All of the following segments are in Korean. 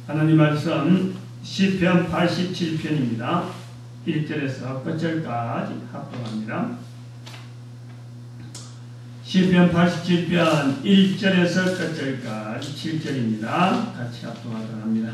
하나님 말씀 시편 87편입니다. 1절에서 끝절까지 합독합니다. 시편 87편 1절에서 끝절까지 7절입니다. 같이 합독하도록 합니다.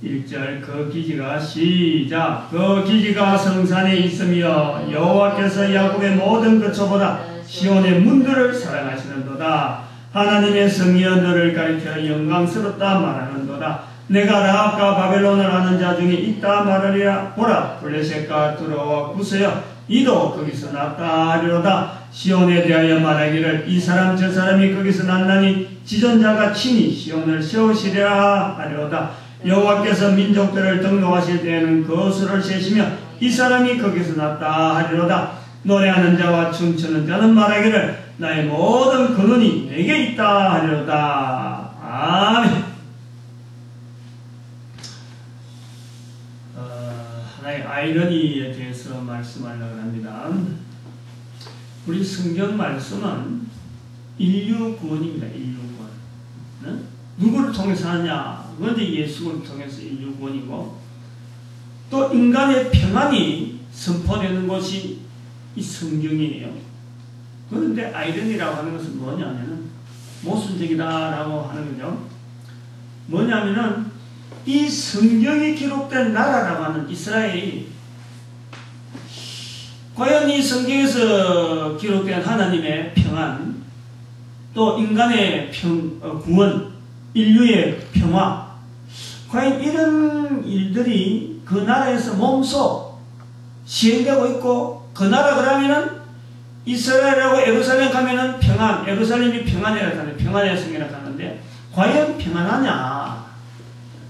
1절 그 기지가 시작. 그 기지가 성산에 있으며 여호와께서 야곱의 모든 거처보다 시온의 문들을 사랑하시는도다. 하나님의 성이여 너를 가리켜 영광스럽다 말하는도다. 내가 라합과 바벨론을 아는 자 중에 있다 말하리라. 보라 블레셋과 두로와 구스여 이도 거기서 났다 하리로다. 시온에 대하여 말하기를 이 사람 저 사람이 거기서 났나니 지존자가 친히 시온을 세우시리라 하리로다. 여호와께서 민족들을 등록하실 때에는 그 수를 세시며 이 사람이 거기서 났다 하리로다. 노래하는 자와 춤추는 자는 말하기를 나의 모든 근원이 내게 있다 하리로다. 아멘. 하나의 아이러니에 대해서 말씀하려고 합니다. 우리 성경 말씀은 인류 구원입니다. 인류 구원. 네? 누구를 통해서 하냐? 그런데 예수를 통해서 인류 구원이고, 또 인간의 평안이 선포되는 것이 이 성경이에요. 그런데 아이러니라고 하는 것은 뭐냐면은 모순적이다라고 하는 거죠. 뭐냐면은 이 성경이 기록된 나라라고 하는 이스라엘이 과연 이 성경에서 기록된 하나님의 평안, 또 인간의 구원, 인류의 평화, 과연 이런 일들이 그 나라에서 몸소 시행되고 있고, 그 나라 그러면은 이스라엘하고 예루살렘 가면은 평안, 예루살렘이 평안이라고 하는데, 평안의 성이라고 하는데, 과연 평안하냐?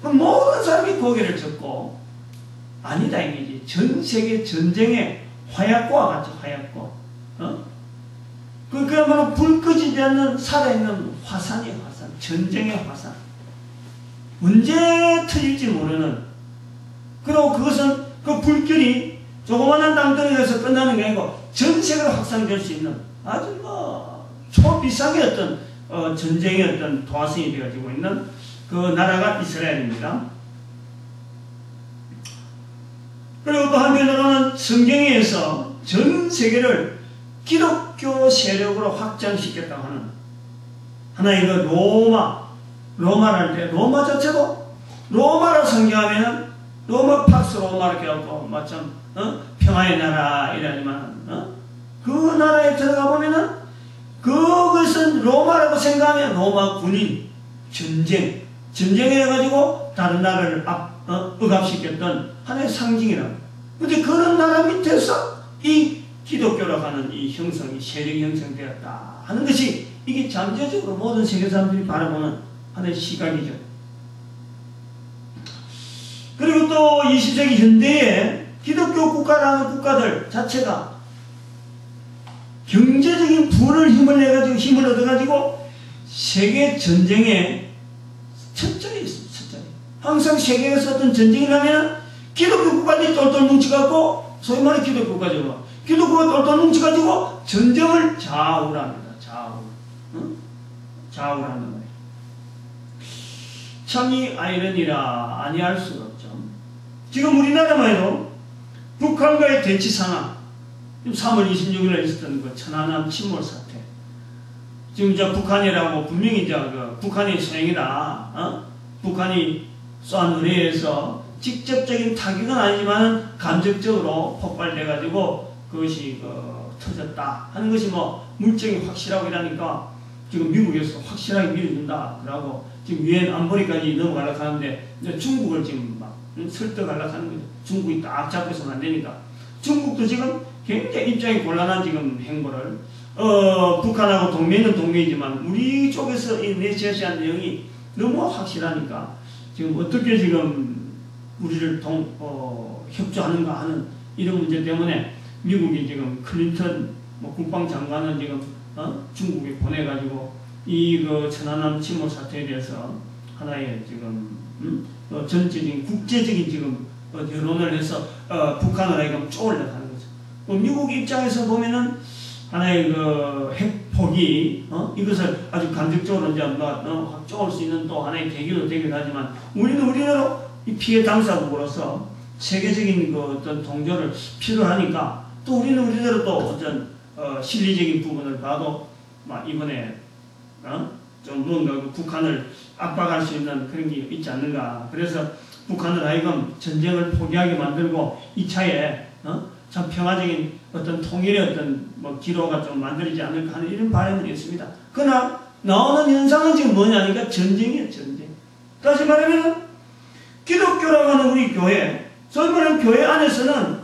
모든 사람이 고개를 젓고, 아니다 이거지. 전 세계 전쟁의 화약고와 같이 화약고, 그야말로 불 끄지지 않는 살아있는 화산이에요. 화산. 전쟁의 화산. 언제 터질지 모르는. 그리고 그것은 그 불길이 조그마한 땅덩이에서 끝나는 게 아니고 전 세계로 확산될 수 있는 아주 초비상의 어떤 전쟁의 어떤 도화성이 되어지고 있는 그 나라가 이스라엘입니다. 그리고 또 한편으로는 성경에서 전 세계를 기독교 세력으로 확장시켰다고 하는 하나의 그 로마를 때 로마 자체도 로마로 성경하면은 로마 팍스 로마 이렇게 하고 마침 평화의 나라 이라지만 그 나라에 들어가 보면은 그것은 로마라고 생각하면 로마 군인 전쟁을 해가지고 다른 나라를 억압시켰던 하나의 상징이라고. 근데 그런 나라 밑에서 이 기독교라고 하는 이 형성이 세력이 형성되었다 하는 것이 이게 잠재적으로 모든 세계 사람들이 바라보는 하나의 시각이죠. 그리고 또 20세기 현대에 기독교 국가라는 국가들 자체가 경제적인 부를 힘을 얻어가지고 세계 전쟁에 첫자리에 있습니다. 첫자리. 항상 세계에서 어떤 전쟁이 나면 기독교 국가들이 똘똘 뭉쳐갖고, 소위 말해 기독교 국가죠. 기독교가 똘똘 뭉쳐가지고 전쟁을 좌우합니다. 좌우하는 거예요. 참이 아이러니라 아니할 수가 없죠. 지금 우리나라만 해도 북한과의 대치 상황, 3월 26일에 있었던 그 천안함 침몰 사태. 지금 이제 북한이라고 분명히 이제 북한이 소행이다. 북한이 쏜 의뢰에서 직접적인 타격은 아니지만 감정적으로 폭발돼가지고 그것이 터졌다 하는 것이 물증이 확실하고 이러니까 지금 미국에서 확실하게 밀어준다 그러고 지금 유엔 안보리까지 넘어가려고 하는데 중국을 지금 막 설득하려고 하는 거죠. 중국이 딱 잡혀서는 안 되니까. 중국도 지금 굉장히 입장이 곤란한 지금 행보를 북한하고 동맹은 동맹이지만 우리 쪽에서 내 제시한 내용이 너무 확실하니까 지금 어떻게 지금 우리를 협조하는가 하는 이런 문제 때문에 미국이 지금 클린턴 국방장관은 지금 중국에 보내가지고 이 천안함 침몰 사태에 대해서 하나의 지금 전체적인 국제적인 지금 여론을 해서 북한을 하여금 쪼으려고 하는 거죠. 미국 입장에서 보면은 하나의 핵 폭이 이것을 아주 간접적으로 이제 확 쪼을 수 있는 또 하나의 계기도 되긴 하지만 우리는 우리대로 이 피해 당사국으로서 세계적인 그 어떤 동조를 필요로 하니까 또 우리는 우리대로 또 어떤 실리적인 부분을 봐도 막 이번에 좀 뭔가 그 북한을 압박할 수 있는 그런 게 있지 않는가. 그래서 북한을 하여금 전쟁을 포기하게 만들고 2차에 참 평화적인 어떤 통일의 어떤 뭐 기로가 좀 만들어지지 않을까 하는 이런 바람이 있습니다. 그러나 나오는 현상은 지금 뭐냐니까 전쟁이에요, 전쟁. 다시 말하면 기독교라고 하는 우리 교회, 소위 말하는 교회 안에서는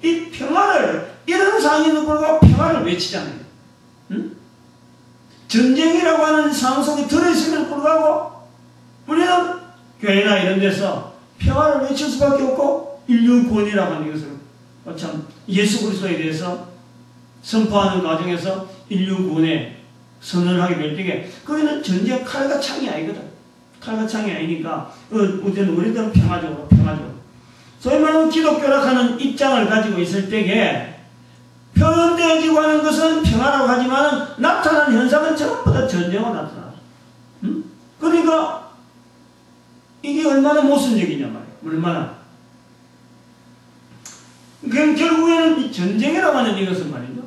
이 평화를, 이런 상황에도 불구하고 평화를 외치잖아요. 응? 전쟁이라고 하는 상황 속에 들어있음에도 불구하고 우리는 교회나 이런 데서 평화를 외칠 수밖에 없고 인류 구원이라고 하는 것을 참 예수 그리스도에 대해서 선포하는 과정에서 인류 구원에 선언을 하게 될 때에 거기는 전쟁 칼과 창이 아니거든. 칼과 창이 아니니까 우리들은 평화적으로 소위 말하는 기독교라 하는 입장을 가지고 있을 때에 표현되어지고 하는 것은 평화라고 하지만 나타나는 현상은 전부 다 전쟁으로 나타나요. 그러니까 이게 얼마나 모순적이냐 말이에요. 얼마나. 그럼 결국에는 이 전쟁이라고 하는 이것은 말이죠.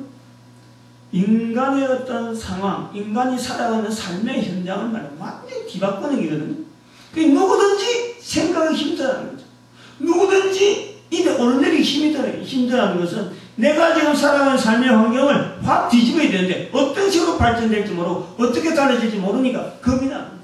인간의 어떤 상황, 인간이 살아가는 삶의 현장을 말이죠. 완전히 뒤바꾸는 거거든요. 그러니까 누구든지 생각이 힘들어하는 거죠. 누구든지 입에 오르내리기 힘들어하는 것은 내가 지금 살아가는 삶의 환경을 확 뒤집어야 되는데 어떤 식으로 발전될지 모르고 어떻게 달라질지 모르니까 겁이 나는 거예요.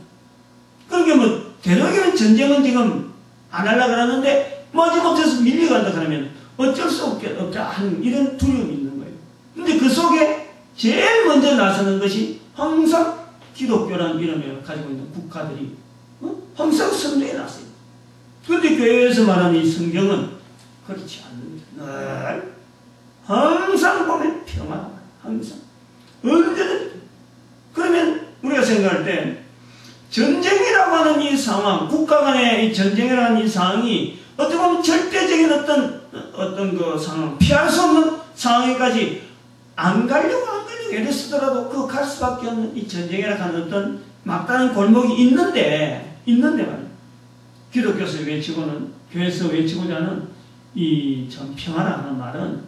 그러니까 뭐 되도록이면 전쟁은 지금 안 하려고 그러는데 마지못해서 밀려간다 그러면 어쩔 수 없다 하는 이런 두려움이 있는 거예요. 근데 그 속에 제일 먼저 나서는 것이 항상 기독교라는 이름을 가지고 있는 국가들이 항상 선두에 나서요. 그런데 교회에서 말하는 이 성경은 그렇지 않습니다. 늘 항상 보면 평화, 항상 언제든. 그러면 우리가 생각할 때 전쟁이라고 하는 이 상황, 국가 간의 이 전쟁이라는 이 상황이 어떻게 보면 절대적인 어떤 그 상황, 피할 수 없는 상황에까지 안 가려고 애를 쓰더라도 그 갈 수밖에 없는 이 전쟁이라 하는 어떤 막다른 골목이 있는데 말이야. 기독교에서 외치고는, 교회에서 외치고자 하는 이 참 평화라 하는 말은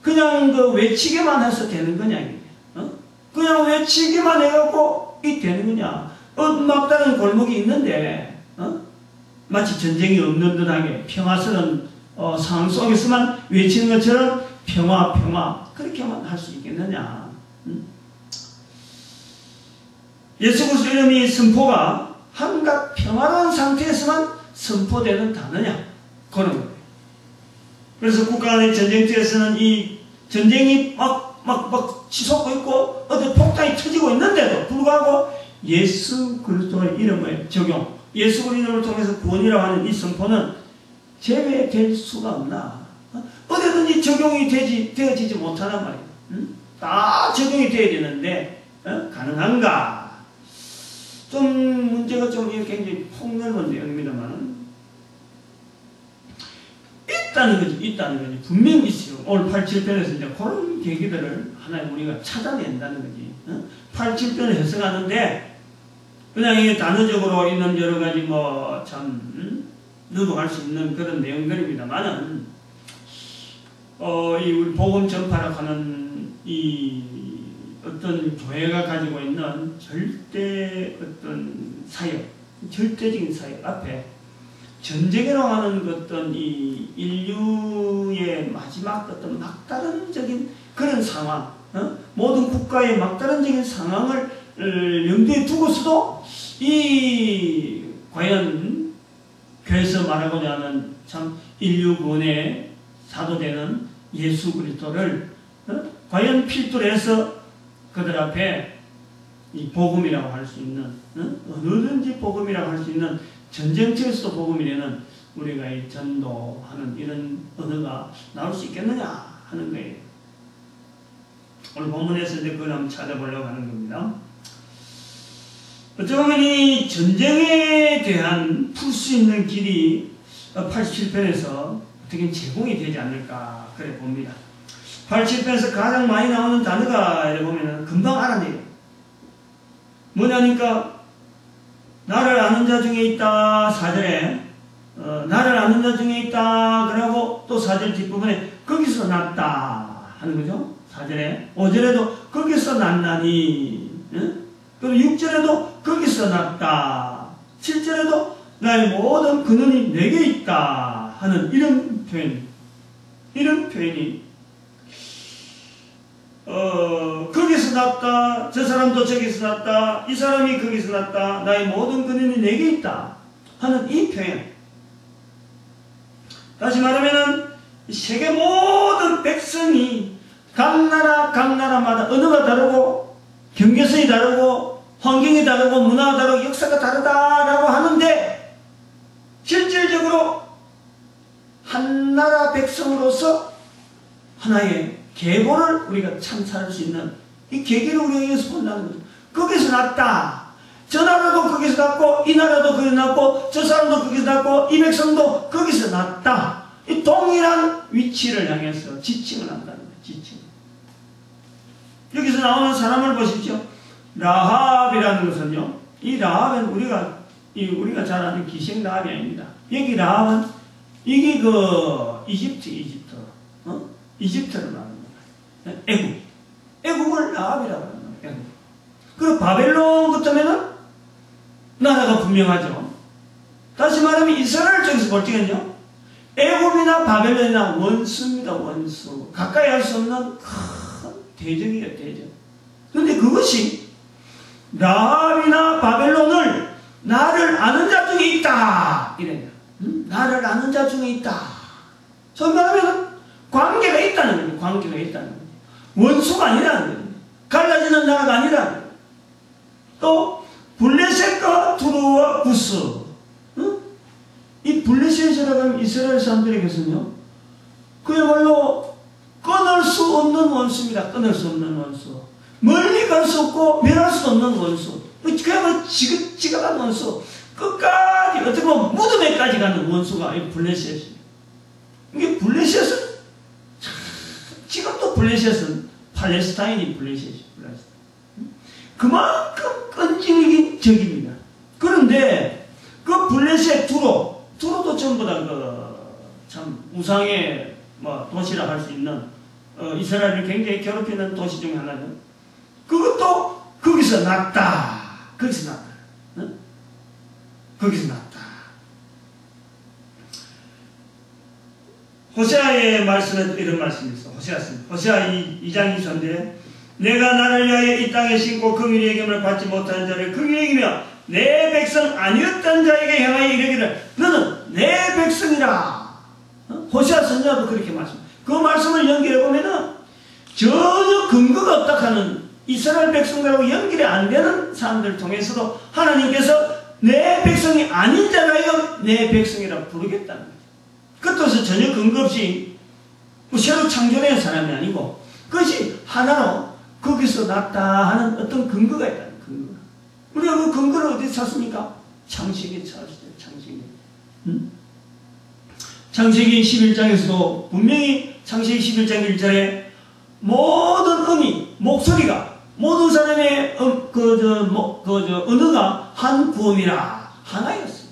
그냥 그 외치기만 해서 되는 거냐, 이게. 그냥 외치기만 해갖고 이 되는 거냐. 막다른 골목이 있는데, 마치 전쟁이 없는 듯하게 평화스러운 상황 속에서만 외치는 것처럼 평화, 그렇게만 할 수 있겠느냐. 예수 그리스도 이름이 선포가 한갓 평화로운 상태에서만 선포되는 단어냐. 그런 거예요. 그래서 국가 간의 전쟁터에서는 이 전쟁이 막 치솟고 있고 어떤 폭탄이 터지고 있는데도 불구하고 예수 그리스도의 이름의 적용, 예수 그리스도의 이름을 통해서 구원이라고 하는 이 선포는 제외될 수가 없나. 어디든지 적용이 되어지지 못하단 말이에요. 다 적용이 되어야 되는데 가능한가? 좀 문제가 좀 굉장히 폭넓은 내용입니다만 있다는 거지. 분명히 있어요. 오늘 8, 7편에서 이제 그런 계기들을 하나의 우리가 찾아낸다는 거지. 8, 7편을 해석하는데 그냥 이게 단어적으로 있는 여러 가지 넘어갈 수 있는 그런 내용들입니다만은 이 우리 복음 전파라고 하는 이 어떤 교회가 가지고 있는 절대 어떤 사역, 절대적인 사역 앞에 전쟁이라고 하는 어떤 이 인류의 마지막 어떤 막다른적인 그런 상황, 모든 국가의 막다른적인 상황을 염두에 두고서도 이 과연 교회에서 말하고자 하는 참 인류 구원의 사도되는 예수 그리스도를 과연 필두로 해서 그들 앞에 이 복음이라고 할 수 있는 어느든지 복음이라고 할 수 있는 전쟁터에서도 복음이라는 우리가 이 전도하는 이런 언어가 나올 수 있겠느냐 하는 거예요. 오늘 본문에서 이제 그걸 한번 찾아보려고 하는 겁니다. 어쩌면 이 전쟁에 대한 풀 수 있는 길이 87편에서 어떻게 제공이 되지 않을까 그래 봅니다. 8,7편에서 가장 많이 나오는 단어가 이래 보면은 금방 알아내요. 뭐냐니까 나를 아는 자 중에 있다 4절에 나를 아는 자 중에 있다 그러고 또 4절 뒷부분에 거기서 났다 하는 거죠. 4절에 5절에도 거기서 났나니 그리고 6절에도 거기서 났다 7절에도 나의 모든 근원이 내게 있다 하는 이런 표현이 거기서 났다 저 사람도 저기서 났다 이 사람이 거기서 났다 나의 모든 근원이 내게 있다 하는 이 표현. 다시 말하면은 세계 모든 백성이 각 나라마다 언어가 다르고 경계선이 다르고 환경이 다르고 문화가 다르고 역사가 다르다라고 하는데 실질적으로 한 나라 백성으로서 하나의 계보를 우리가 참사할 수 있는 이 계기를 우리가 여기서 본다는 거죠. 거기서 났다. 저 나라도 거기서 났고 이 나라도 거기서 났고 저 사람도 거기서 났고 이 백성도 거기서 났다. 이 동일한 위치를 향해서 지칭을 한다는 거예요. 지칭. 여기서 나오는 사람을 보십시오. 라합이라는 것은요. 이 라합은 우리가 잘 아는 기생 라합이 아닙니다. 여기 라합은 이게 이집트를 말하는 거예요. 애국을 라합이라고 하는 거예요. 애국. 그리고 바벨론 같으면은 나라가 분명하죠. 다시 말하면 이스라엘 쪽에서 볼 적은요. 애국이나 바벨론이나 원수입니다. 원수. 가까이 할 수 없는 큰 대적이에요. 대적. 그런데 그것이 라합이나 바벨론을 나를 아는 자 중에 있다. 이래요. 나를 아는 자 중에 있다. 소위 말하면 관계가 있다는 거예요. 관계가 있다는 거예요. 원수가 아니라는 거예요. 갈라지는 나라가 아니라는 거예요. 또 블레셋과 두루와 구스. 이 블레셋이라고 하면 이스라엘 사람들에게서는요. 그야말로 끊을 수 없는 원수입니다. 끊을 수 없는 원수. 멀리 갈 수 없고 멸할 수 없는 원수. 그야말로 지긋지긋한 원수. 끝까지 어떻게 보면 무덤에까지 가는 원수가 이 블레셋이에요. 이게 블레셋은 지금도 블레셋은 팔레스타인이 블레셋이에요. 그만큼 끈질긴 적입니다. 그런데 그 블레셋 두로도 전부 다 참 우상의 도시라 할 수 있는 이스라엘을 굉장히 괴롭히는 도시 중에 하나죠. 그것도 거기서 났다. 거기서 났다. 응? 거기서 났다. 호세아의 말씀은 이런 말씀이 있어. 호세아 2장 23절에 내가 나를 위하여 이 땅에 심고 긍휼의 여김을 받지 못하는 자를 긍휼히 여기며 내 백성 아니었던 자에게 향하여 이르기를 너는 내 백성이라. 호세아 선지자도 그렇게 말씀합니다. 그 말씀을 연결해 보면은 전혀 근거가 없다 하는 이스라엘 백성들하고 연결이 안 되는 사람들을 통해서도 하나님께서 내 백성이 아닌 자라여 내 백성이라 부르겠다는 거죠. 그것도 전혀 근거 없이 새로 창조된 사람이 아니고 그것이 하나로 거기서 났다 하는 어떤 근거가 있다는 근거. 우리가 그 근거를 어디서 찾습니까? 창세기에 찾았어요. 창세기. 창세기 11장에서도 분명히 창세기 11장 1절에 모든 음이 목소리가 모든 사람의 언어가 한 구음이라 하나였어요.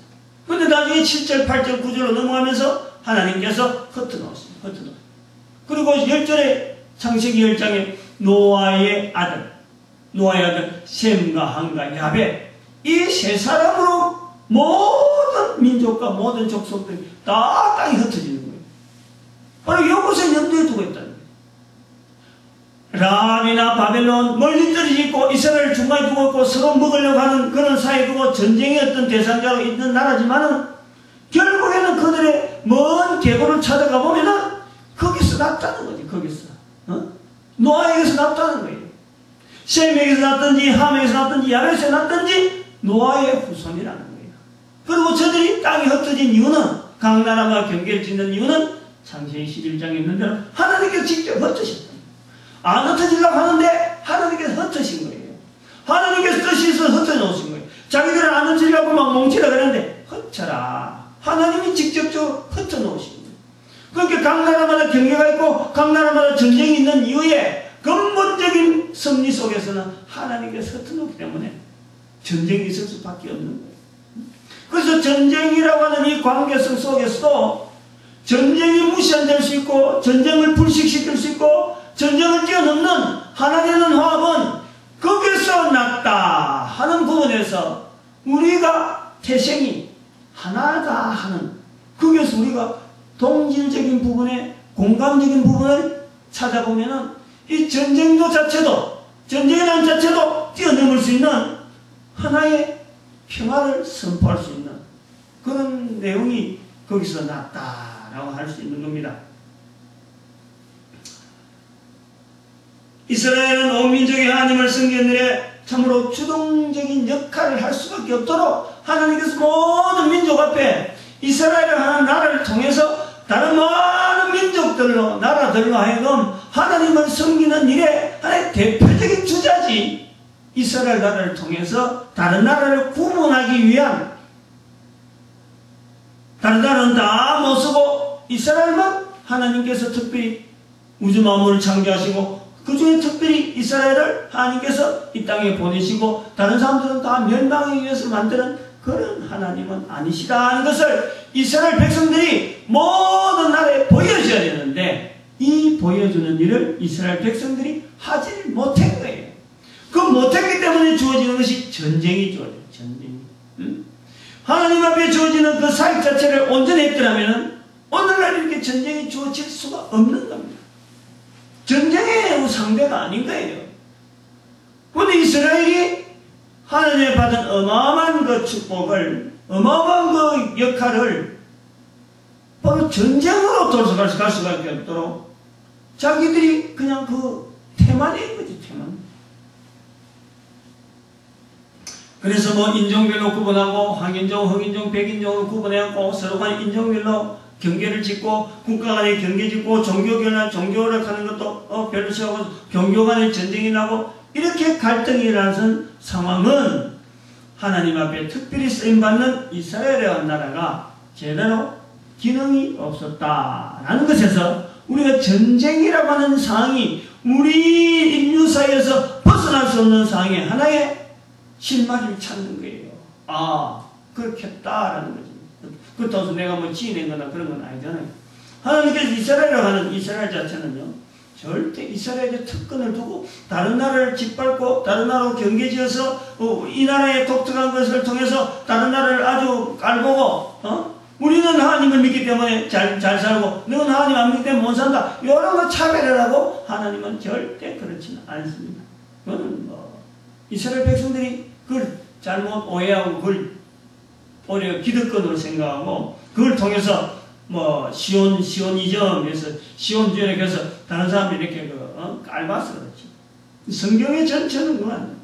그런데 나중에 7절, 8절, 9절로 넘어가면서 하나님께서 흩어놓았습니다. 그리고 10절에 창세기 10장에 노아의 아들 셈과 함과 야벳 이 세 사람으로 모든 민족과 모든 족속들이 다 땅이 흩어지는 거예요. 바로 이것을 염두에 두고 있다는 거예요. 라합이나 바벨론 멀리 떨어져 있고 이스라엘 중간에 두고 있고 서로 먹으려고 하는 그런 사이에 두고 전쟁의 어떤 대상자로 있는 나라지만은 결국에는 그들의 먼 계보를 찾아가 보면은 거기서 났다는 거지. 거기서 노아에게서 났다는 거예요. 셈에게서 났든지 함에게서 났든지 야벳에서 났든지 노아의 후손이라는 거예요. 그리고 저들이 땅이 흩어진 이유는 각 나라가 경계를 짓는 이유는 창세기 11장에 있는 대로 하나님께서 직접 흩으셨다. 안 흩어지려고 하는데 하나님께서 흩으신 거예요. 하나님께서 뜻이서 흩어놓으신 거예요. 자기들은 안 흩으려고 막 뭉치라 그러는데 흩쳐라. 하나님이 직접적으로 흩어놓으신 거예요. 그러니까 각 나라마다 경계가 있고 각 나라마다 전쟁이 있는 이유에 근본적인 섭리 속에서는 하나님께서 흩어놓기 때문에 전쟁이 있을 수밖에 없는 거예요. 그래서 전쟁이라고 하는 이 관계성 속에서도 전쟁이 무시될 수 있고 전쟁을 불식시킬 수 있고 전쟁을 뛰어넘는 하나 되는 화합은 거기서 났다 하는 부분에서 우리가 태생이 하나다 하는 거기서 우리가 동질적인 부분에 공감적인 부분을 찾아보면은 이 전쟁도 자체도 전쟁이라는 자체도 뛰어넘을 수 있는 하나의 평화를 선포할 수 있는 그런 내용이 거기서 났다라고 할 수 있는 겁니다. 이스라엘은 온 민족이 하나님을 섬기는 일에 참으로 주동적인 역할을 할 수밖에 없도록 하나님께서 모든 민족 앞에 이스라엘을 하는 나라를 통해서 다른 많은 민족들로 나라들로 하여금 하나님을 섬기는 일에 하나의 대표적인 주자지 이스라엘 나라를 통해서 다른 나라를 구분하기 위한 다른 나라는 다 못쓰고 이스라엘만 하나님께서 특별히 우주 만물을 창조하시고 그 중에 특별히 이스라엘을 하나님께서 이 땅에 보내시고 다른 사람들은 다 멸망하기 위해서 만드는 그런 하나님은 아니시다는 것을 이스라엘 백성들이 모든 나라에 보여줘야 되는데 이 보여주는 일을 이스라엘 백성들이 하지 못한 거예요. 그 못했기 때문에 주어지는 것이 전쟁이 주어져요. 전쟁이. 하나님 앞에 주어지는 그 사역 자체를 온전히 했더라면 오늘날 이렇게 전쟁이 주어질 수가 없는 겁니다. 전쟁의 상대가 아닌 거예요. 그런데 이스라엘이 하나님의 받은 어마어마한 그 축복을, 어마어마한 그 역할을 바로 전쟁으로 돌아갈 수밖에 없도록 자기들이 그냥 그 태만인 거지, 태만. 그래서 뭐 인종별로 구분하고 황인종, 흑인종, 백인종으로 구분해갖고 서로 간 인종별로 경계를 짓고 국가 간의 경계 짓고 종교를 하는 것도 별로 싫어하고 종교 간의 전쟁이 나고 이렇게 갈등이 일어나는 상황은 하나님 앞에 특별히 쓰임받는 이스라엘이라는 나라가 제대로 기능이 없었다라는 것에서 우리가 전쟁이라고 하는 상황이 우리 인류 사이에서 벗어날 수 없는 상황에 하나의 실마리를 찾는 거예요. 아, 그렇게 했다라는 거지. 그렇다고 내가 뭐 지어낸 거나 그런 건 아니잖아요. 하나님께서 이스라엘이라고 하는 이스라엘 자체는요, 절대 이스라엘의 특권을 두고 다른 나라를 짓밟고 다른 나라로 경계지어서 이 나라의 독특한 것을 통해서 다른 나라를 아주 깔보고 우리는 하나님을 믿기 때문에 잘 살고 너는 하나님 안 믿기 때문에 못 산다 이런 거 차별을 하고 하나님은 절대 그렇지는 않습니다. 그거는 뭐 이스라엘 백성들이 그걸 잘못 오해하고 그걸 오히려 기득권으로 생각하고 그걸 통해서 뭐 시온이점에서 시온주의에 그래서 다른 사람들이 이렇게 깔봐서 그렇지. 성경의 전체는 그건 아니에요.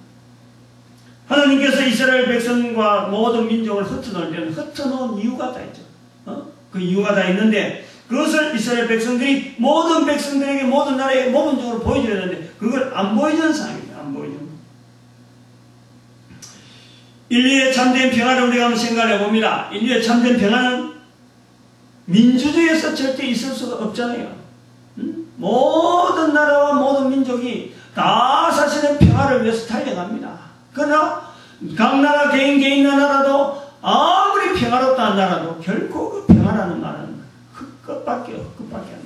하나님께서 이스라엘 백성과 모든 민족을 흩어놓을 때는 흩어놓은 이유가 다 있죠. 그 이유가 다 있는데 그것을 이스라엘 백성들이 모든 백성들에게 모든 나라에 모범적으로 보여줘야 되는데 그걸 안 보여주는 상황입니다. 안 보여주는 거. 인류의 참된 평화를 우리가 한번 생각해 봅니다. 인류의 참된 평화는 민주주의에서 절대 있을 수가 없잖아요. 모든 나라와 모든 민족이 다 사실은 평화를 위해서 달려갑니다. 그러나 각 나라 개인 나라도 아무리 평화롭다 한 나라도 결코 그 평화라는 말은 끝밖에 안 돼요.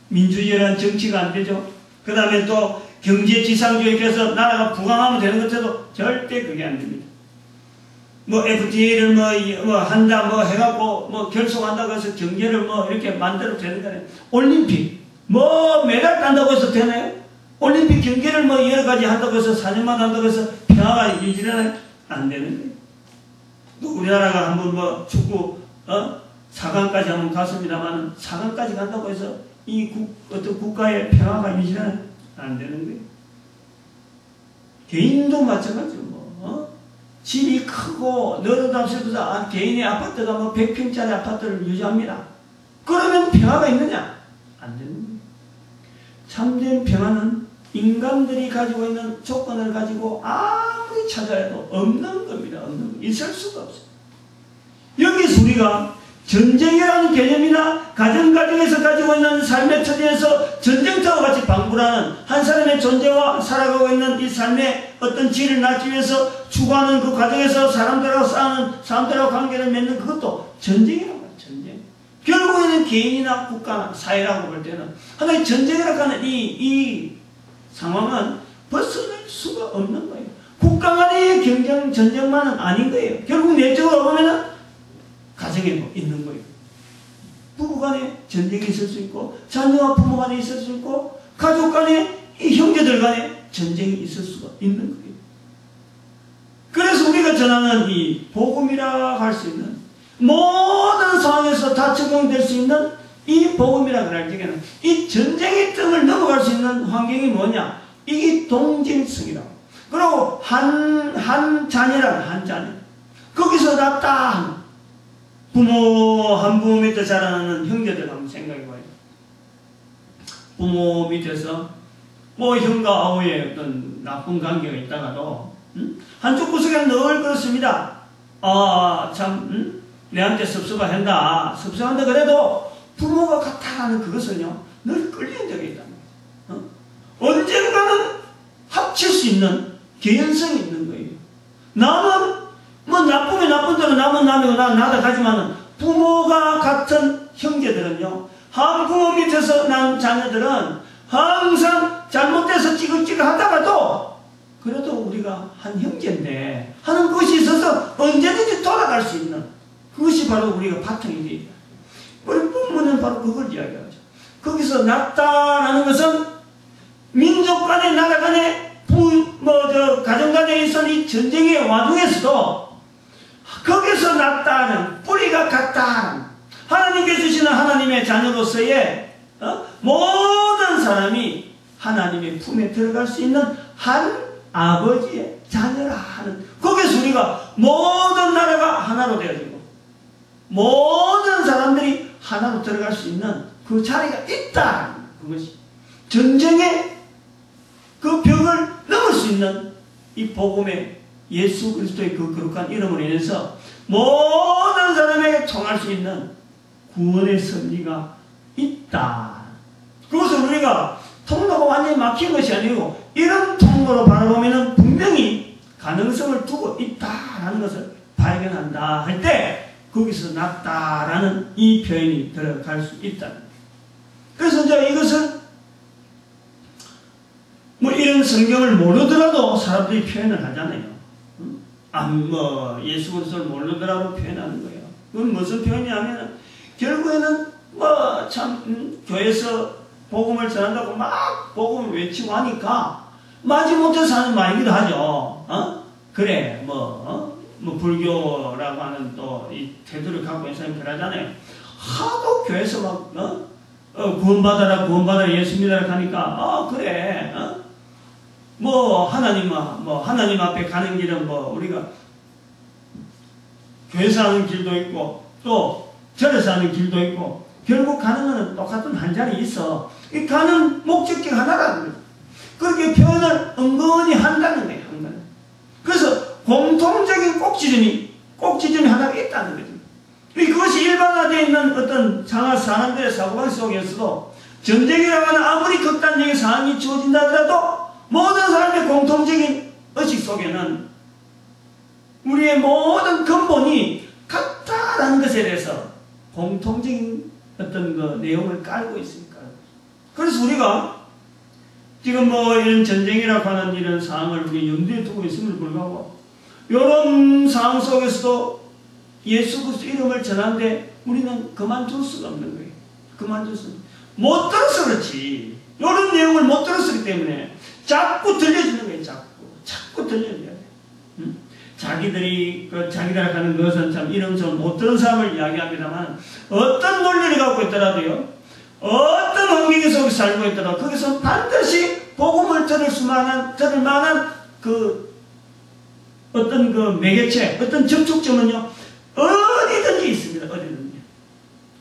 민주주의라는 정치가 안 되죠. 그 다음에 또 경제지상주의에서 나라가 부강하면 되는 것에도 절대 그게 안 됩니다. 뭐 FTA를 뭐 한다 뭐 해갖고 뭐 결속한다고 해서 경제를 뭐 이렇게 만들어도 되는 거네. 올림픽 뭐 메달 딴다고 해서 되나요? 올림픽 경기를 뭐 여러 가지 한다고 해서 4년만 한다고 해서 평화가 유지되나요? 안 되는 거예요. 또 우리나라가 한번 뭐 축구 4강까지 한번 갔습니다만 4강까지 간다고 해서 어떤 국가의 평화가 유지되나요? 안 되는 거예요. 개인도 마찬가지죠. 집이 크고 너르답시도 개인의 아파트가 뭐 100평짜리 아파트를 유지합니다. 그러면 평화가 있느냐? 안 되는 거예요. 참된 평화는 인간들이 가지고 있는 조건을 가지고 아무리 찾아야 해도 없는 겁니다. 없는 거. 있을 수가 없어요. 여기서 우리가 전쟁이라는 개념이나 가정에서 가지고 있는 삶의 처지에서 전쟁터와 같이 방불하는 한 사람의 존재와 살아가고 있는 이 삶의 어떤 질을 낳기 위해서 추구하는 그 과정에서 사람들하고 싸우는, 사람들하고 관계를 맺는 그것도 전쟁이라고 해요. 전쟁. 결국에는 개인이나 국가나 사회라고 볼 때는 하나의 전쟁이라고 하는 이 상황은 벗어날 수가 없는 거예요. 국가 간의 경쟁, 전쟁만은 아닌 거예요. 결국 내적으로 보면은 가정에 있는 거예요. 부부 간에 전쟁이 있을 수 있고, 자녀와 부모 간에 있을 수 있고, 가족 간에, 이 형제들 간에 전쟁이 있을 수가 있는 거예요. 그래서 우리가 전하는 이 복음이라 할 수 있는 모든 상황에서 다 적용될 수 있는 이 복음이라 할 적에는 이 전쟁의 뜸을 넘어갈 수 있는 환경이 뭐냐? 이게 동질성이라고. 그리고 한 자녀. 거기서 났다. 한 부모 밑에 자라나는 형제들 한번 생각해봐요. 부모 밑에서 뭐 형과 아우의 어떤 나쁜 관계가 있다가도 한쪽 구석에는 늘 그렇습니다. 내한테 섭섭한다. 섭섭한다 그래도 부모가 같다라는 그것은요 늘 끌리는 적이 있다는 거예요. 언젠가는 합칠 수 있는 개연성이 있는 거예요. 남은 뭐 나쁘면 나쁜 대로 남은 남이고 나다 가지만은 부모가 같은 형제들은요, 한 부모 밑에서 난 자녀들은 항상 잘못돼서 찌글찌글 하다가도 그래도 우리가 한 형제인데 하는 것이 있어서 언제든지 돌아갈 수 있는 그것이 바로 우리가 바탕이 되어야 돼요. 우리 부모는 바로 그걸 이야기하죠. 거기서 났다라는 것은 민족 간에 나라 간에 가정 간에 있어서 이 전쟁의 와중에서도 거기서 났다는 뿌리가 같다는 하나님께 주시는 하나님의 자녀로서의 모든 사람이 하나님의 품에 들어갈 수 있는 한 아버지의 자녀라 하는 거기서 우리가 모든 나라가 하나로 되어지고 모든 사람들이 하나로 들어갈 수 있는 그 자리가 있다. 그것이 전쟁의 그 벽을 넘을 수 있는 이 복음의 예수 그리스도의 그 거룩한 이름으로 인해서 모든 사람에게 통할 수 있는 구원의 섭리가 있다. 그것을 우리가 통로가 완전히 막힌 것이 아니고 이런 통로로 바라보면 분명히 가능성을 두고 있다라는 것을 발견한다 할 때 거기서 났다라는 이 표현이 들어갈 수 있다. 그래서 이제 이것은 뭐 이런 성경을 모르더라도 사람들이 표현을 하잖아요. 예수 그리스도를 모르더라도 표현하는 거예요. 그건 무슨 표현이냐면 결국에는 교회에서 복음을 전한다고 막 복음을 외치고 하니까 마지못해서 하는 말이기도 하죠. 그래 불교라고 하는 또 이 태도를 갖고 있는 사람이 그러잖아요. 하도 교회에서 구원받아라 예수 믿어라 하니까 그래 하나님 앞에 가는 길은 우리가 교회에서 하는 길도 있고 또 절에서 하는 길도 있고 결국 가는 것은 똑같은 한 자리 있어. 이 가는 목적지가 하나라는 거예요. 그렇게 표현을 은근히 한다는 거예요. 그래서 공통적인 꼭지점이 하나가 있다는 거죠. 그것이 일반화되어 있는 어떤 사람들의 사고방식 속에서도 전쟁이라고 하는 아무리 극단적인 상황이 주어진다 하더라도 모든 사람의 공통적인 의식 속에는 우리의 모든 근본이 같다라는 것에 대해서 공통적인 어떤 그 내용을 깔고 있으니까. 그래서 우리가 지금 이런 전쟁이라고 하는 이런 상황을 우리 염두에 두고 있음을 불구하고 이런 상황 속에서도 예수 그리스도 이름을 전하는데 우리는 그만둘 수가 없는 거예요. 그만둘 수 없는 거예요. 못 들어서 그렇지. 이런 내용을 못 들었기 때문에 자꾸 들려주는 거예요. 자꾸 들려줘야 돼요. 자기들 하는 것은 참 이런저런 못 들은 사람을 이야기합니다만 어떤 논리를 갖고 있더라도요. 어떤 환경 속에 살고 있더라도 거기서 반드시 복음을 들을 만한 그 어떤 그 매개체, 어떤 접촉점은요. 어디든지 있습니다. 어디든지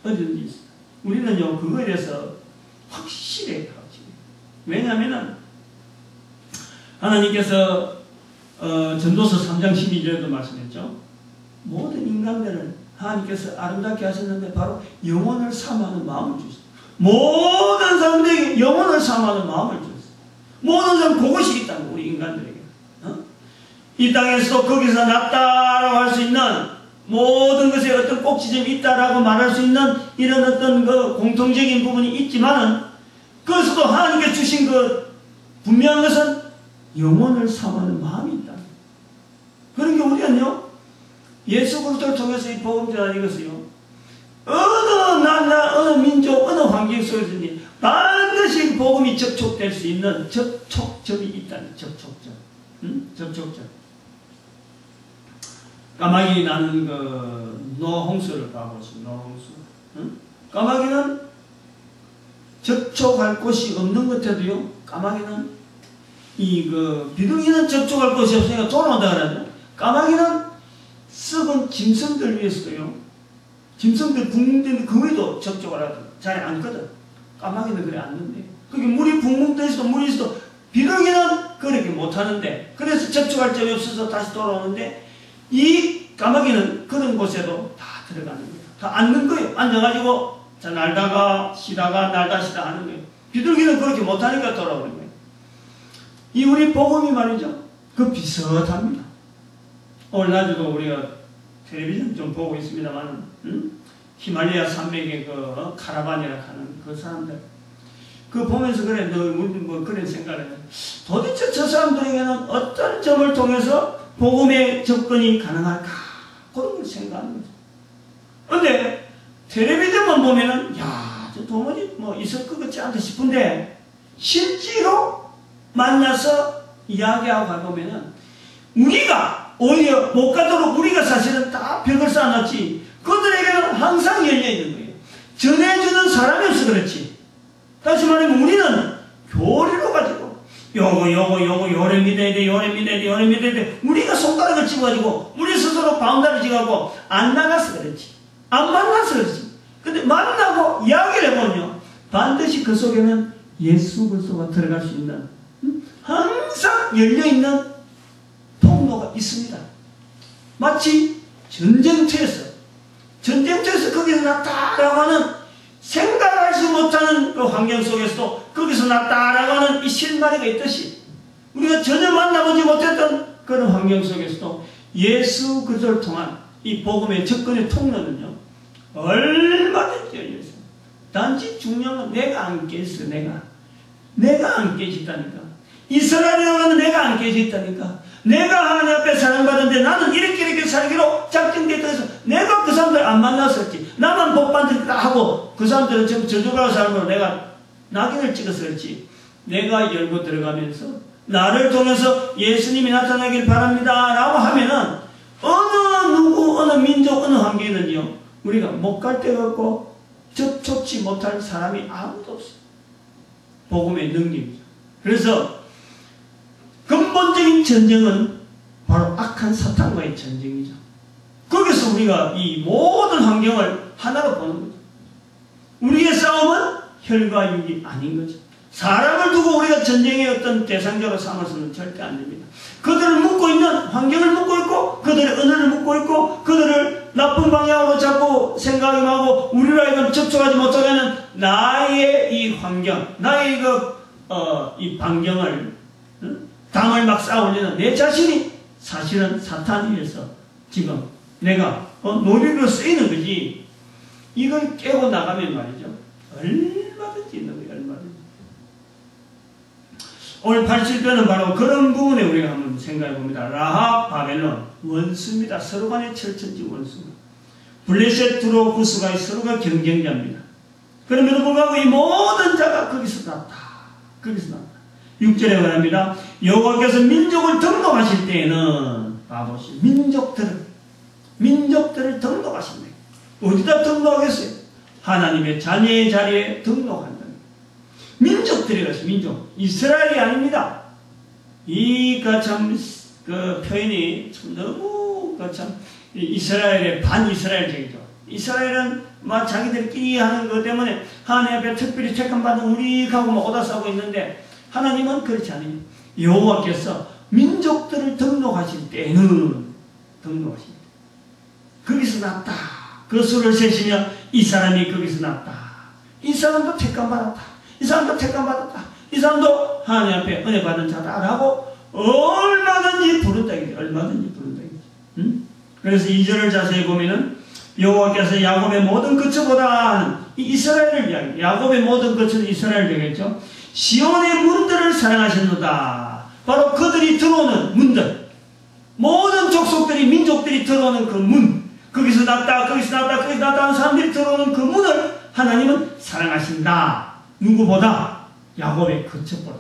있습니다. 우리는요. 그거에 대해서 확실해요. 왜냐하면 하나님께서 전도서 3장 12절에도 말씀했죠. 모든 인간들을 하나님께서 아름답게 하셨는데 바로 영혼을 사모하는 마음을 주셨어요. 모든 사람들에게 영혼을 사모하는 마음을 주셨어요. 모든 사람 그것이 있다는 거예요. 우리 인간들에게. 이 땅에서도 거기서 낫다라고 할 수 있는 모든 것에 어떤 꼭지점이 있다라고 말할 수 있는 이런 어떤 그 공통적인 부분이 있지만은 그것도 하나님께 주신 그 분명한 것은 영혼을 사모하는 마음이 있다. 그런 게 우리는요, 예수 그리스도를 통해서 이 복음 전하는 이것을요, 어느 나라, 어느 민족, 어느 환경 속에서든지 반드시 복음이 접촉될 수 있는 접촉점이 있다는 접촉점. 접촉점. 까마귀 나는 그 노홍수를 가보시죠. 노홍수. 까마귀는 접촉할 곳이 없는 것 같아도요, 까마귀는 비둘기는 접촉할 곳이 없으니까 돌아온다 그러잖아요. 까마귀는 썩은 짐승들 위해서도요, 짐승들 붕붕 뜨는데 그 위도 접촉을 하거든. 잘 앉거든. 까마귀는 그래 앉는데. 그게 물이 붕붕 떠있어도 물이 있어도 비둘기는 그렇게 못하는데, 그래서 접촉할 점이 없어서 다시 돌아오는데, 이 까마귀는 그런 곳에도 다 들어가는 거예요. 다 앉는 거예요. 앉아가지고 자 날다가 쉬다가 날다 쉬다 하는 거예요. 비둘기는 그렇게 못하니까 돌아오는 거예요. 이 우리 복음이 말이죠, 그 비슷합니다. 오늘 낮에도 우리가 텔레비전 좀 보고 있습니다만, 히말라야 산맥의 그 카라반이라 하는 그 사람들, 그 보면서 그래, 뭐 그런 생각을 해요. 도대체 저 사람들에게는 어떤 점을 통해서 복음에 접근이 가능할까? 그런 걸 생각하는 거죠. 근데 텔레비전만 보면은, 야, 저 도무지 뭐 있을 것 같지 않다 싶은데, 실제로 만나서 이야기하고 가보면은, 우리가 오히려 못 가도록 우리가 사실은 다 벽을 쌓아놨지, 그들에게는 항상 열려있는 거예요. 전해주는 사람이 없어 그렇지. 다시 말하면 우리는 교리로 가지고 요거 요래 믿어야 돼, 요래 믿어야 돼, 요래 믿어야 돼, 우리가 손가락을 집어가지고 우리 스스로 바운다를 지어가고 안 나가서 그렇지, 안 만나서 그렇지. 근데 만나고 이야기를 해보면요, 반드시 그 속에는 예수 그리스도가 들어갈 수 있는, 항상 열려있는 통로가 있습니다. 마치 전쟁터에서 거기서 났다라고 하는, 생각할 수 못하는 그 환경 속에서도 거기서 났다라고 하는 이 실마리가 있듯이, 우리가 전혀 만나보지 못했던 그런 환경 속에서도 예수 그리스도를 통한 이 복음의 접근의 통로는요, 얼마든지 열려있어요. 단지 중요한 건 내가 안 깨졌어. 내가 안 깨졌다니까. 이스라엘은 내가 안 깨졌다니까. 내가 하나님 앞에 사랑받는데 나는 이렇게 살기로 작정되어 있어서 내가 그 사람들 안 만났었지. 나만 복받는다 하고 그 사람들은 지금 저주가는 사람으로 내가 낙인을 찍어서 그렇지. 내가 열고 들어가면서 나를 통해서 예수님이 나타나길 바랍니다 라고 하면은 어느 누구, 어느 민족, 어느 환경이든지요, 우리가 못 갈 데가 없고 접촉치 못할 사람이 아무도 없어요. 복음의 능력이죠. 그래서 근본적인 전쟁은 바로 악한 사탄과의 전쟁이죠. 거기서 우리가 이 모든 환경을 하나로 보는 거죠. 우리의 싸움은 혈과 육이 아닌 거죠. 사람을 두고 우리가 전쟁의 어떤 대상자로 삼아서는 절대 안 됩니다. 그들을 묶고 있는 환경을 묶고 있고, 그들의 언어를 묶고 있고, 그들을 나쁜 방향으로 자꾸 생각하고 우리로 하여금 접촉하지 못하게 하는 나의 이 환경, 나의 이 반경을, 담을 막 쌓아 올리는 내 자신이 사실은 사탄에 의해서 지금 내가 노리로 쓰이는 거지. 이걸 깨고 나가면 말이죠, 얼마든지 있는 거예요. 얼마든지. 오늘 87편은 바로 그런 부분에 우리가 한번 생각해 봅니다. 라합, 바벨론, 원수입니다. 서로 간의 철천지 원수입니다. 블레셋, 두로, 구스가 서로가 경쟁자입니다. 그럼에도 불구하고 이 모든 자가 거기서 났다. 6절에 말합니다. 여호와께서 민족을 등록하실 때에는, 봐보시오, 민족들을 등록하신다. 어디다 등록하겠어요? 하나님의 자녀의 자리에 등록한다. 민족들이 그래서 민족, 이스라엘이 아닙니다. 그 표현이 참 너무 이스라엘의 반이스라엘적이죠. 이스라엘은 막 자기들끼리 하는 것 때문에 하나님 앞에 특별히 택함받은 우리하고 막 오다 싸고 있는데, 하나님은 그렇지 않아요. 여호와께서 민족들을 등록하실 때는, 거기서 났다 그 수를 세시며 이 사람이 거기서 났다. 이 사람도 택감받았다. 이 사람도 택감받았다. 이 사람도 하나님 앞에 은혜 받은 자다라고 얼마든지 부른다. 얼마든지 부른다. 그래서 2절을 자세히 보면은 여호와께서 야곱의 모든 거처보다 하는 이 이스라엘을 이야기. 야곱의 모든 거처는 이스라엘 되겠죠. 시온의 문들을 사랑하셨노다. 바로 그들이 들어오는 문들. 모든 족속들이 민족들이 들어오는 그 문. 거기서 났다 거기서 났다 거기서 났다 하는 사람들이 들어오는 그 문을 하나님은 사랑하신다. 누구보다? 야곱의 거처보다.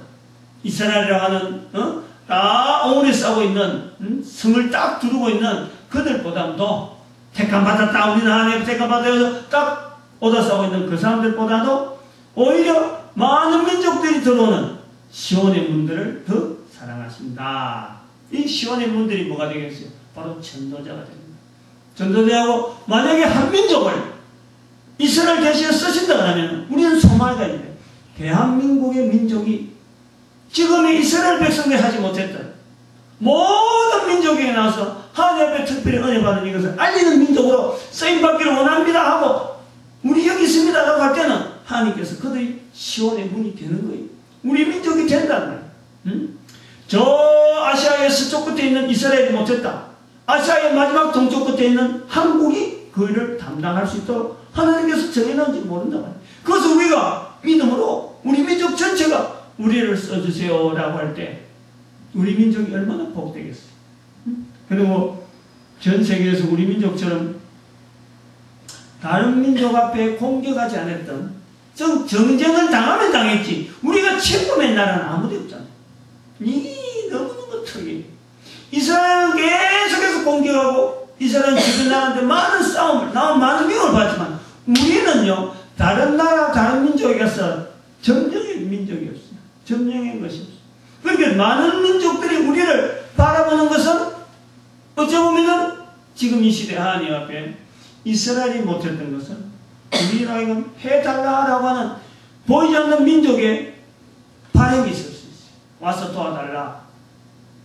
이스라엘이라고 하는 다 오래 싸고 있는 성을 딱 두르고 있는 그들보다도 택함받았다. 우리는 하나님 택함받아서 딱 오다 싸고 있는 그 사람들보다도 오히려 많은 민족들이 들어오는 시온의 문들을 더 사랑하신다. 이 시온의 문들이 뭐가 되겠어요? 바로 전도자가 됩니다. 전도자하고 만약에 한 민족을 이스라엘 대신에 쓰신다 하면 우리는 소망이 있는데 대한민국의 민족이 지금의 이스라엘 백성들이 하지 못했던 모든 민족에게 나와서 하나님 앞에 특별히 은혜 받은 이것을 알리는 민족으로 쓰임받기를 원합니다 하고 우리 여기 있습니다 라고 할 때는 하나님께서 그들이 시온의 문이 되는 거예요. 우리 민족이 된다는 거예요. 저 아시아의 서쪽 끝에 있는 이스라엘이 못했다. 아시아의 마지막 동쪽 끝에 있는 한국이 그 일을 담당할 수 있도록 하나님께서 정해놓은지 모른다 말이에요. 그래서 우리가 믿음으로 우리 민족 전체가 우리를 써주세요 라고 할 때 우리 민족이 얼마나 복되겠어요. 그리고 전 세계에서 우리 민족처럼 다른 민족 앞에 공격하지 않았던 정쟁을 당하면 당했지 우리가 침범한 나라는 아무도 없잖아요. 이 너무너무 특이해요. 이스라엘은 계속해서 공격하고 이스라엘은 주변 나라한테 많은 싸움을 많은 위협을 받지만 우리는요 다른 나라 다른 민족에 가서 점령의 민족이 없어요. 점령의 것이 없어요. 그러니까 많은 민족들이 우리를 바라보는 것은 어찌 보면은 지금 이 시대 하나님 앞에 이스라엘이 못했던 것은 우리가 이건 해달라라고 하는 보이지 않는 민족의 바람이 있을 수 있어요. 와서 도와달라.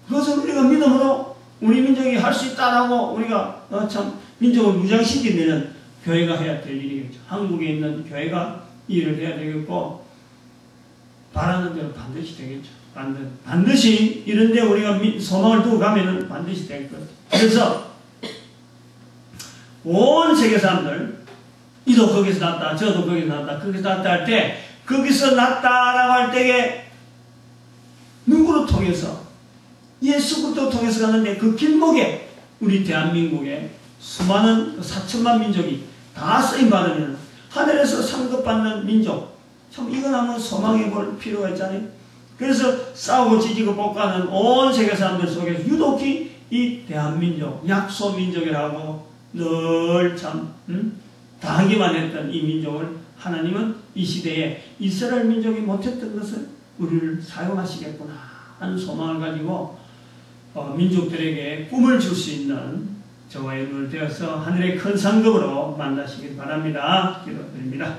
그것을 우리가 믿음으로 우리 민족이 할 수 있다라고 우리가 참 민족을 무장시키는 교회가 해야 될 일이겠죠. 한국에 있는 교회가 이 일을 해야 되겠고 바라는 대로 반드시 되겠죠. 반드시 이런데 우리가 소망을 두고 가면은 반드시 될 거예요. 그래서 온 세계 사람들 이도 거기서 났다 저도 거기서 났다 거기서 났다 할 때 거기서 났다라고 할 때에 누구를 통해서 예수 그리스도 통해서 가는데 그 길목에 우리 대한민국의 수많은 4천만 민족이 다 쓰임받으면 하늘에서 상급받는 민족 참 이건 한번 소망해 볼 필요가 있잖아요. 그래서 싸우고 지지고 볶아는 온 세계 사람들 속에서 유독히 이 대한민족 약소민족이라고 늘 참 당하기만 했던 이 민족을 하나님은 이 시대에 이스라엘 민족이 못했던 것을 우리를 사용하시겠구나 하는 소망을 가지고 민족들에게 꿈을 줄 수 있는 저와 여러분을 되어서 하늘의 큰 상급으로 만나시길 바랍니다. 기도드립니다.